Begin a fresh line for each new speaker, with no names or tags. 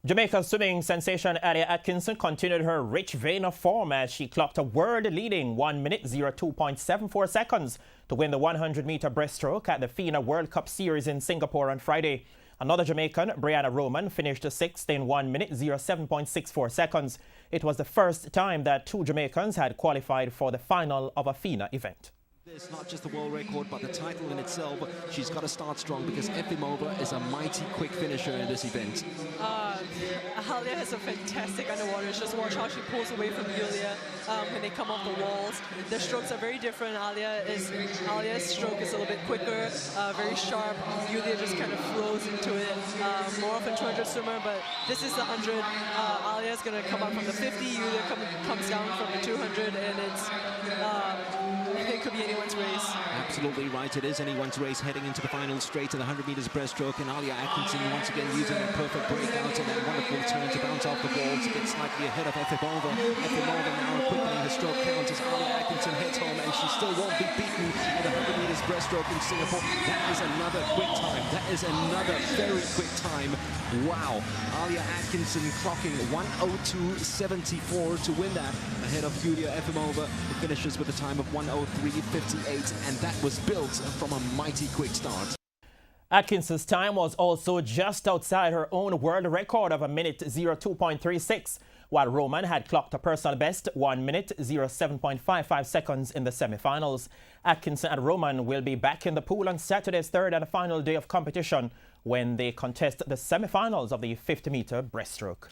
Jamaica's swimming sensation Atkinson continued her rich vein of form as she clocked a world-leading 1 minute 02.74 seconds to win the 100-meter breaststroke at the FINA World Cup Series in Singapore on Friday. Another Jamaican, Brianna Roman, finished sixth in 1 minute 07.64 seconds. It was the first time that two Jamaicans had qualified for the final of a FINA event.
It's not just the world record, but the title in itself. She's got to start strong because Efimova is a mighty quick finisher in this event.
Alia has a fantastic underwater. Just watch how she pulls away from Yulia when they come off the walls. Their strokes are very different. Alia's stroke is a little bit quicker, very sharp. Yulia just kind of flows into it. More of a 200 swimmer, but this is the 100. Alia's going to come up from the 50. Yulia comes down from the 200, and it could be anyone's race.
Absolutely right. It is anyone's race heading into the final straight to the 100 meters breaststroke. And Alia Atkinson once again using a perfect breakout and that wonderful turn to bounce off the ball to get slightly ahead of Efimova. Efimova now quickening her stroke count as Alia Atkinson heads home, and she still won't be beaten at the 100 meters breaststroke in Singapore. That is another quick time. That is another very quick time. Wow. Alia Atkinson clocking 1:02.74 to win that ahead of Yulia Efimova, who finishes with a time of 1:03.58, and that was built from a mighty quick start.
Atkinson's time was also just outside her own world record of 1 minute 02.36, while Roman had clocked a personal best 1 minute 07.55 seconds in the semifinals. Atkinson and Roman will be back in the pool on Saturday's third and final day of competition when they contest the semifinals of the 50-meter breaststroke.